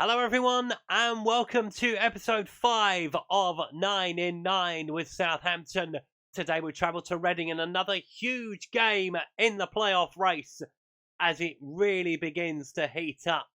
Hello everyone and welcome to episode 5 of 9 in 9 with Southampton. Today we travel to Reading in another huge game in the playoff race as it really begins to heat up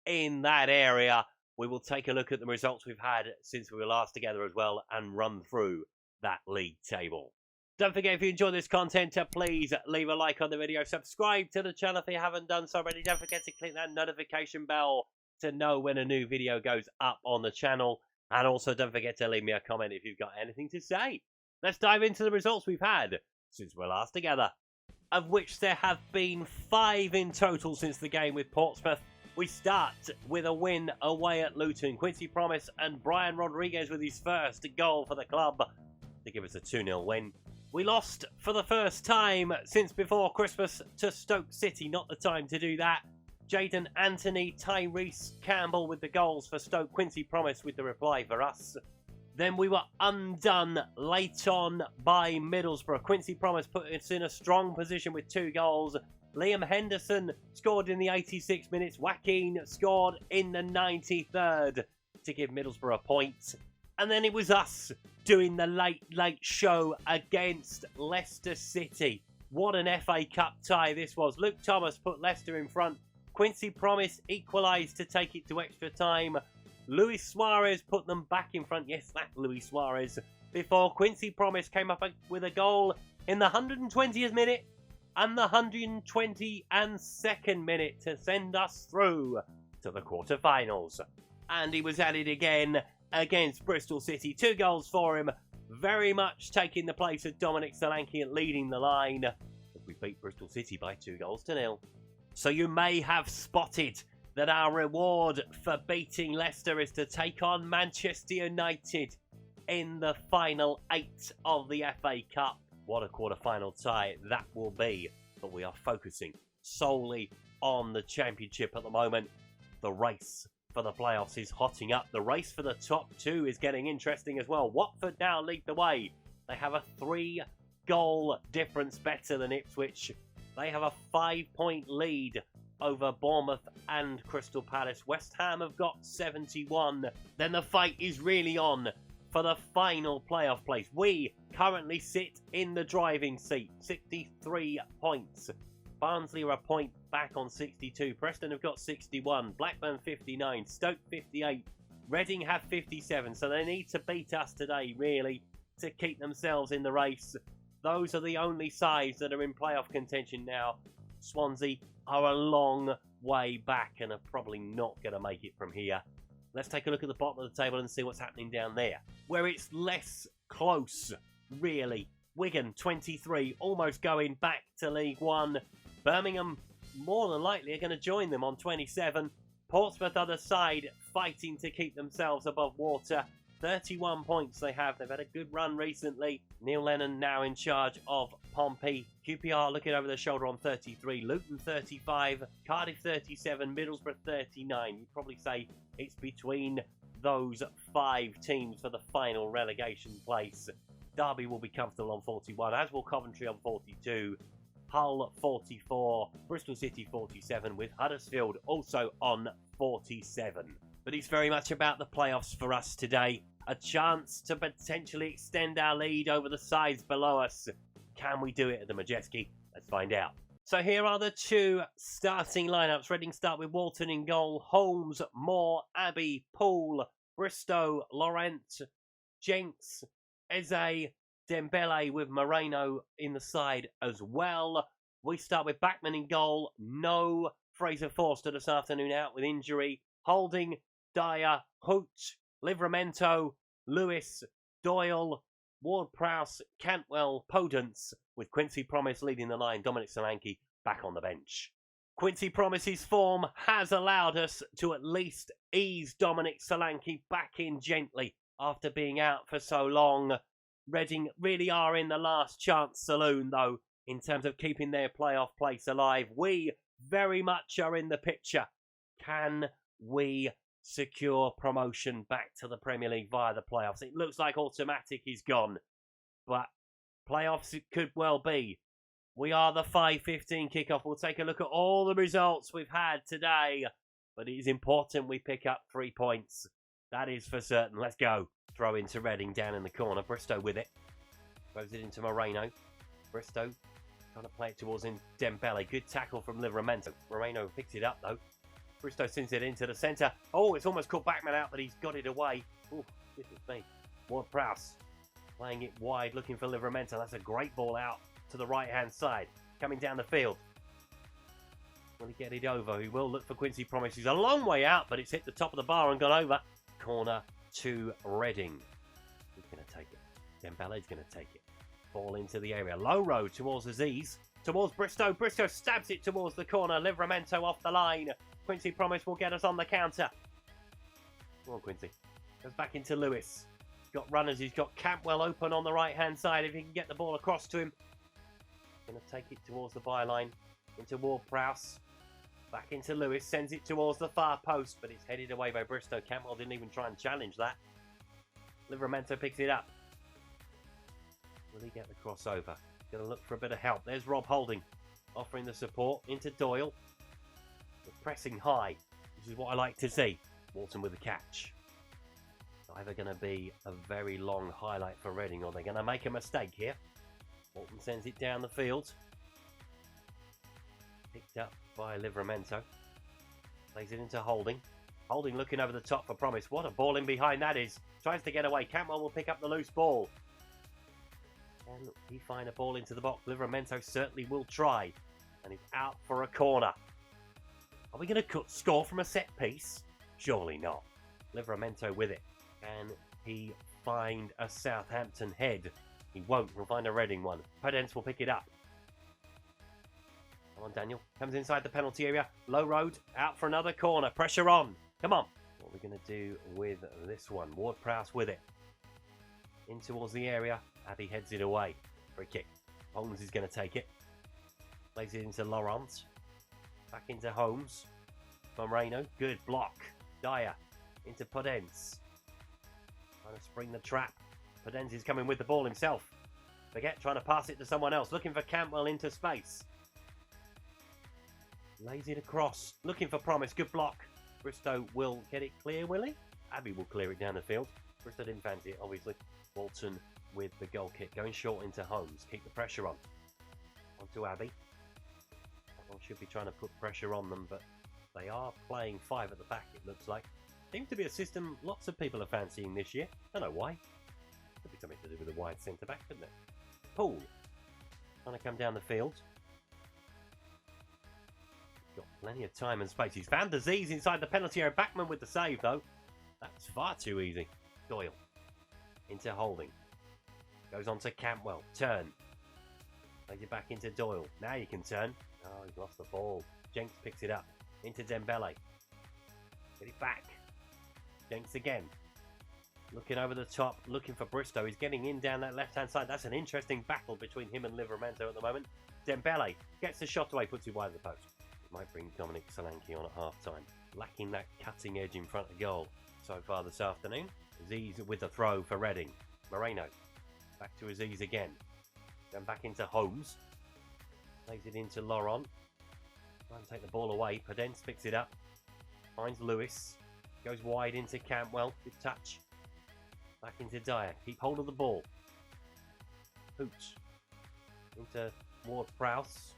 in that area. We will take a look at the results we've had since we were last together as well and run through that league table. Don't forget, if you enjoy this content, please leave a like on the video, subscribe to the channel if you haven't done so already. Don't forget to click that notification bell to know when a new video goes up on the channel. And also don't forget to leave me a comment if you've got anything to say. Let's dive into the results we've had since we're last together, of which there have been 5 in total since the game with Portsmouth. We start with a win away at Luton. Quincy Promise and Brian Rodriguez with his first goal for the club to give us a 2-0 win. We lost for the first time since before Christmas to Stoke City. Not the time to do that. Jaden Anthony, Tyrese Campbell with the goals for Stoke. Quincy Promise with the reply for us. Then we were undone late on by Middlesbrough. Quincy Promise put us in a strong position with 2 goals. Liam Henderson scored in the 86 minutes. Joaquin scored in the 93rd to give Middlesbrough a point. And then it was us doing the late show against Leicester City. What an FA Cup tie this was. Luke Thomas put Leicester in front. Quincy Promise equalised to take it to extra time. Luis Suarez put them back in front. Yes, that Luis Suarez. Before Quincy Promise came up with a goal in the 120th minute and the 122nd minute to send us through to the quarterfinals. And he was at it again against Bristol City. 2 goals for him. Very much taking the place of Dominic Solanke and leading the line. We beat Bristol City by 2-0. So you may have spotted that our reward for beating Leicester is to take on Manchester United in the final 8 of the FA Cup. What a quarter-final tie that will be. But we are focusing solely on the Championship at the moment. The race for the playoffs is hotting up. The race for the top 2 is getting interesting as well. Watford now lead the way. They have a 3-goal difference better than Ipswich. They have a 5-point lead over Bournemouth and Crystal Palace. West Ham have got 71. Then the fight is really on for the final playoff place. We currently sit in the driving seat, 63 points. Barnsley are a point back on 62. Preston have got 61. Blackburn 59. Stoke 58. Reading have 57. So they need to beat us today, really, to keep themselves in the race. Those are the only sides that are in playoff contention now. Swansea are a long way back and are probably not going to make it from here. Let's take a look at the bottom of the table and see what's happening down there, where it's less close, really. Wigan, 23, almost going back to League One. Birmingham, more than likely, are going to join them on 27. Portsmouth, other side, fighting to keep themselves above water. 31 points they have. They've had a good run recently. Neil Lennon now in charge of Pompey. QPR looking over their shoulder on 33. Luton 35. Cardiff 37. Middlesbrough 39. You'd probably say it's between those 5 teams for the final relegation place. Derby will be comfortable on 41, as will Coventry on 42. Hull 44. Bristol City 47, with Huddersfield also on 47. But it's very much about the playoffs for us today. A chance to potentially extend our lead over the sides below us. Can we do it at the Majeski? Let's find out. So here are the 2 starting lineups. Reading start with Walton in goal. Holmes, Moore, Abbey, Poole, Bristow, Laurent, Jenks, Eze, Dembele with Moreno in the side as well. We start with Backman in goal. No Fraser Forster this afternoon out with injury. Holding, Dyer, Hoot, Livramento, Lewis, Doyle, Ward-Prowse, Cantwell, Podence, with Quincy Promise leading the line. Dominic Solanke back on the bench. Quincy Promise's form has allowed us to at least ease Dominic Solanke back in gently after being out for so long. Reading really are in the last chance saloon, though, in terms of keeping their playoff place alive. We very much are in the picture. Can we secure promotion back to the Premier League via the playoffs? It looks like automatic is gone, but playoffs it could well be. We are the 5:15 kickoff. We'll take a look at all the results we've had today but it is important we pick up 3 points. That is for certain. Let's go. Throw into Reading down in the corner. Bristow with it. Throws it into Moreno. Bristow trying to play it towards Dembele. Good tackle from Livramento. Moreno picks it up though. Bristow sends it into the centre. Oh, it's almost caught Backman out, but he's got it away. Oh, goodness me. Ward-Prowse playing it wide, looking for Livramento. That's a great ball out to the right-hand side. Coming down the field. Will he get it over? He will look for Quincy Promise. He's a long way out, but it's hit the top of the bar and gone over. Corner to Reading. Who's going to take it? Dembele's going to take it. Ball into the area. Low road towards Aziz. Towards Bristow. Bristow stabs it towards the corner. Livramento off the line. Quincy Promise will get us on the counter. Come on, Quincy. Goes back into Lewis. He's got runners. He's got Campwell open on the right-hand side. If he can get the ball across to him. Going to take it towards the byline. Into Ward-Prowse. Back into Lewis. Sends it towards the far post. But it's headed away by Bristow. Campwell didn't even try and challenge that. Livramento picks it up. Will he get the crossover? Going to look for a bit of help. There's Rob Holding. Offering the support into Doyle. We're pressing high. This is what I like to see. Walton with the catch. It's either going to be a very long highlight for Reading or they're going to make a mistake here. Walton sends it down the field. Picked up by Livramento. Plays it into Holding. Holding looking over the top for Promise. What a ball in behind that is. Tries to get away. Campbell will pick up the loose ball. Can he find a ball into the box? Livramento certainly will try. And he's out for a corner. Are we going to score from a set piece? Surely not. Livramento with it. Can he find a Southampton head? He won't. We'll find a Reading one. Podence will pick it up. Come on, Daniel. Comes inside the penalty area. Low road. Out for another corner. Pressure on. Come on. What are we going to do with this one? Ward-Prowse with it. In towards the area. Abbey heads it away. Free kick. Holmes is going to take it. Plays it into Laurent. Back into Holmes. Moreno. Good block. Dyer. Into Podence. Trying to spring the trap. Podence is coming with the ball himself. Forget trying to pass it to someone else. Looking for Campbell into space. Lays it across. Looking for Promise. Good block. Bristow will get it clear, will he? Abbey will clear it down the field. Bristow didn't fancy it, obviously. Walton with the goal kick. Going short into Holmes. Keep the pressure on. On to Abbey. One should be trying to put pressure on them, but they are playing 5 at the back, it looks like. Seems to be a system lots of people are fancying this year. I don't know why. Could be something to do with the wide centre-back, couldn't it? Poole. Trying to come down the field. Got plenty of time and space. He's found Aziz inside the penalty area. Backman with the save, though. That's far too easy. Doyle. Into Holding. Goes on to Campwell. Turn. Plays it back into Doyle. Now you can turn. Oh, he's lost the ball. Jenks picks it up. Into Dembele. Get it back. Jenks again. Looking over the top. Looking for Bristow. He's getting in down that left-hand side. That's an interesting battle between him and Livramento at the moment. Dembele gets the shot away. Puts it wide of the post. It might bring Dominic Solanke on at half-time. Lacking that cutting edge in front of goal so far this afternoon. Aziz with the throw for Reading. Moreno. Back to Aziz again. Then back into Holmes. Plays it into Laurent. Trying to take the ball away. Podence picks it up. Finds Lewis. Goes wide into Campwell. Good touch. Back into Dyer. Keep hold of the ball. Hoots. Into Ward-Prowse.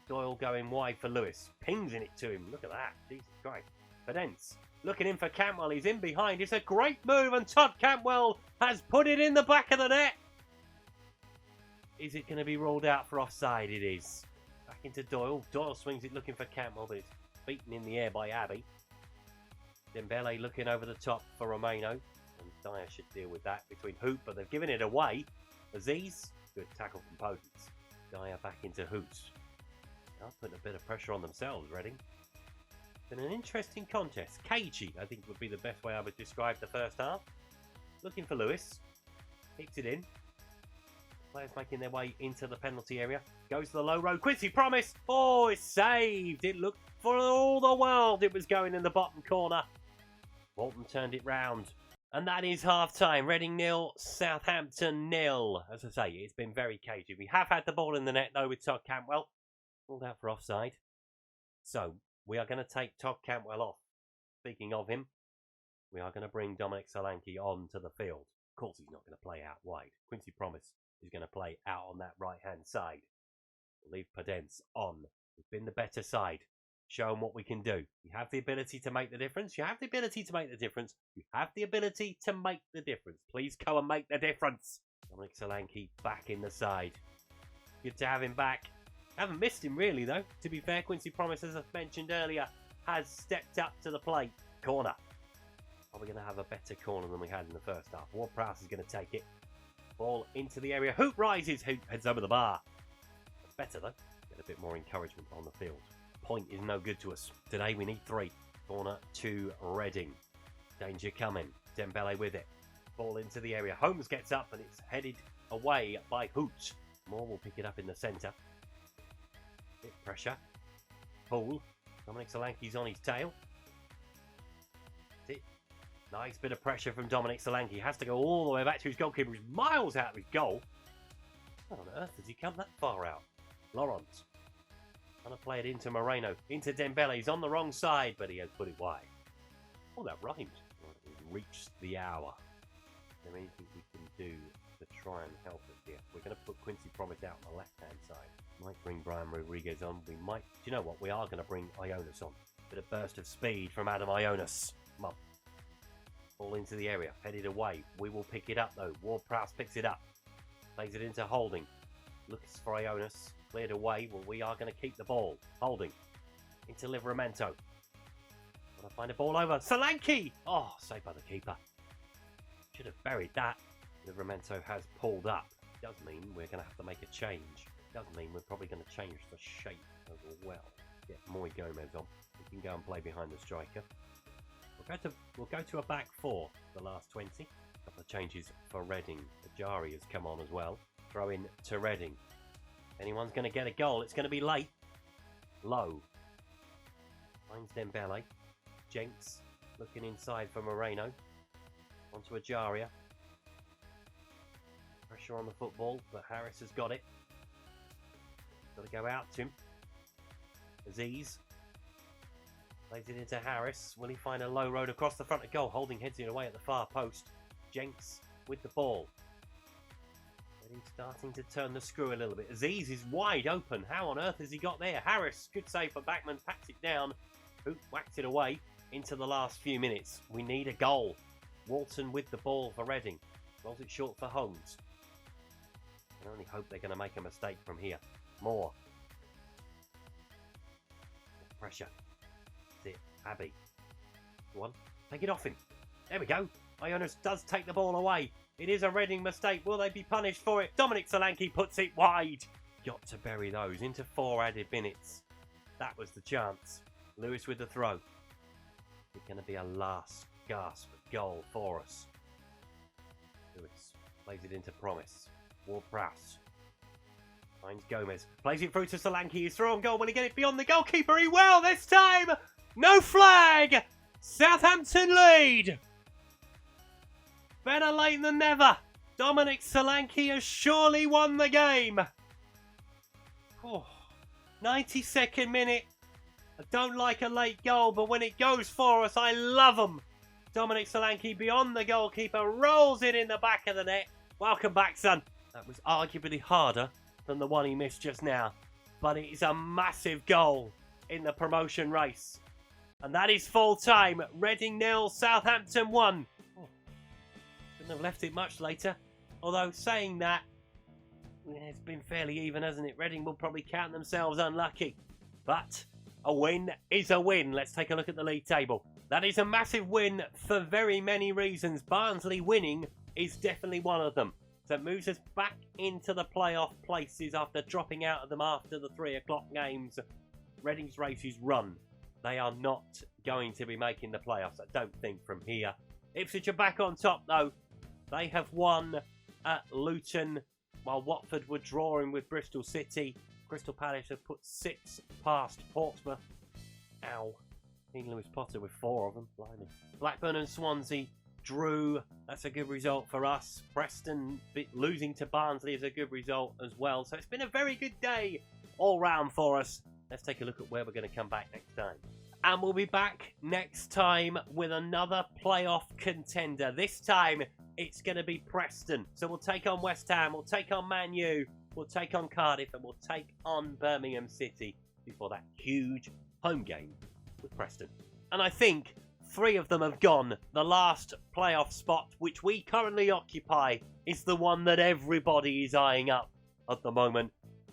Doyle going wide for Lewis. Pings in it to him. Look at that. Jesus Christ. Podence. Looking in for Campwell. He's in behind. It's a great move. And Todd Campwell has put it in the back of the net. Is it going to be ruled out for offside? It is. Back into Doyle. Doyle swings it looking for Campbell, but it's beaten in the air by Abbey. Dembele looking over the top for Romano. And Dyer should deal with that between Hoot, but they've given it away. Aziz. Good tackle from Podence. Dyer back into Hoots. Now putting a bit of pressure on themselves, Reading. Been an interesting contest. Cagey, I think, would be the best way I would describe the first half. Looking for Lewis. Kicks it in. Players making their way into the penalty area. Goes to the low road. Quincy Promise. Oh, it's saved. It looked for all the world it was going in the bottom corner. Walton turned it round. And that is half-time. Reading 0, Southampton 0. As I say, it's been very cagey. We have had the ball in the net, though, with Todd Campwell. Ruled out for offside. So, we are going to take Todd Cantwell off. Speaking of him, we are going to bring Dominic Solanke onto the field. Of course, he's not going to play out wide. Quincy Promise is going to play out on that right-hand side. We'll leave Podence on. We've been the better side. Show them what we can do. You have the ability to make the difference. You have the ability to make the difference. You have the ability to make the difference. Please go and make the difference. Dominic Solanke back in the side. Good to have him back. Haven't missed him really though. To be fair, Quincy Promise, as I mentioned earlier, has stepped up to the plate. Corner. Are we going to have a better corner than we had in the first half? Ward-Prowse is going to take it. Ball into the area. Hoop rises. Hoop heads over the bar. That's better though. Get a bit more encouragement on the field. Point is no good to us. Today we need 3. Corner to Reading. Danger coming. Dembele with it. Ball into the area. Holmes gets up and it's headed away by Hoot. Moore will pick it up in the centre. Bit pressure. Poole. Dominic Solanke's on his tail. That's it. Nice bit of pressure from Dominic Solanke. He has to go all the way back to his goalkeeper. He's miles out of his goal. How on earth has he come that far out? Laurent. Trying to play it into Moreno. Into Dembele. He's on the wrong side, but he has put it wide. Oh, that rhymed. We've reached the hour. Is there anything we can do to try and help us here? We're going to put Quincy Promise out on the left-hand side. Might bring Brian Rodriguez on. We might... Do you know what? We are going to bring Ionis on. Bit of burst of speed from Adam Ionis. Come on. Ball into the area. Headed away. We will pick it up, though. Ward-Prowse picks it up. Plays it into Holding. Looks for Ionis. Cleared away. Well, we are going to keep the ball. Holding. Into Livramento. Want to find a ball over. Solanke! Oh, saved by the keeper. Should have buried that. Livramento has pulled up. Does mean we're going to have to make a change. Does mean we're probably going to change the shape as well. Get Moy Gomez on. We can go and play behind the striker. We'll go to a back 4 the last 20. A couple of changes for Reading. Ajari has come on as well. Throw in to Reading. Anyone's going to get a goal. It's going to be late. Low. Finds Dembele. Jenks looking inside for Moreno. Onto Ajaria. Pressure on the football, but Harris has got it. Got to go out to him. Aziz. Plays it into Harris. Will he find a low road across the front of goal? Holding heads it away at the far post. Jenks with the ball. He's starting to turn the screw a little bit. Aziz is wide open. How on earth has he got there? Harris, good save for Backman. Pats it down. Hoop whacks it away into the last few minutes. We need a goal. Walton with the ball for Reading. Rolls it short for Holmes. I can only hope they're going to make a mistake from here. Moore. Pressure. That's it. Abbey. One. Take it off him. There we go. Ionis does take the ball away. It is a Reading mistake. Will they be punished for it? Dominic Solanke puts it wide. Got to bury those into 4 added minutes. That was the chance. Lewis with the throw. It's going to be a last gasp goal for us. Lewis plays it into Promise. Ward-Prowse finds Gomez. Plays it through to Solanke. He's through on goal. Will he get it beyond the goalkeeper? He will this time. No flag. Southampton lead. Better late than never. Dominic Solanke has surely won the game. 92nd minute. I don't like a late goal, but when it goes for us, I love them. Dominic Solanke beyond the goalkeeper, rolls it in the back of the net. Welcome back, son. That was arguably harder than the one he missed just now, but it is a massive goal in the promotion race. And that is full time. Reading 0, Southampton 1. Couldn't have left it much later. Although saying that, it's been fairly even, hasn't it? Reading will probably count themselves unlucky. But a win is a win. Let's take a look at the league table. That is a massive win for very many reasons. Barnsley winning is definitely one of them. So it moves us back into the playoff places after dropping out of them after the 3 o'clock games. Reading's race is run. They are not going to be making the playoffs, I don't think, from here. Ipswich are back on top, though. They have won at Luton, while Watford were drawing with Bristol City. Crystal Palace have put 6 past Portsmouth. Ow. Dean Lewis Potter with 4 of them. Blimey. Blackburn and Swansea drew. That's a good result for us. Preston losing to Barnsley is a good result as well. So it's been a very good day all round for us. let's take a look at where we're going to come back next time. And we'll be back next time with another playoff contender. This time, it's going to be Preston. So we'll take on West Ham, we'll take on Man U, we'll take on Cardiff, and we'll take on Birmingham City before that huge home game with Preston. And I think 3 of them have gone. The last playoff spot, which we currently occupy, is the one that everybody is eyeing up at the moment.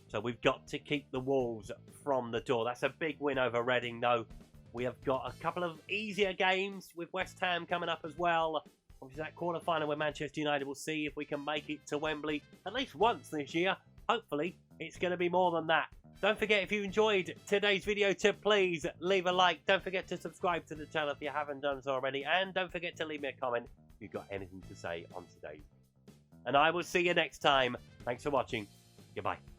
So we've got to keep the Wolves from the door. That's a big win over Reading, though. We have got a couple of easier games with West Ham coming up as well. Obviously, that quarter-final where Manchester United will see if we can make it to Wembley at least once this year. Hopefully, it's going to be more than that. Don't forget, if you enjoyed today's video, to please leave a like. Don't forget to subscribe to the channel if you haven't done so already. And don't forget to leave me a comment if you've got anything to say on today's video. And I will see you next time. Thanks for watching. Goodbye.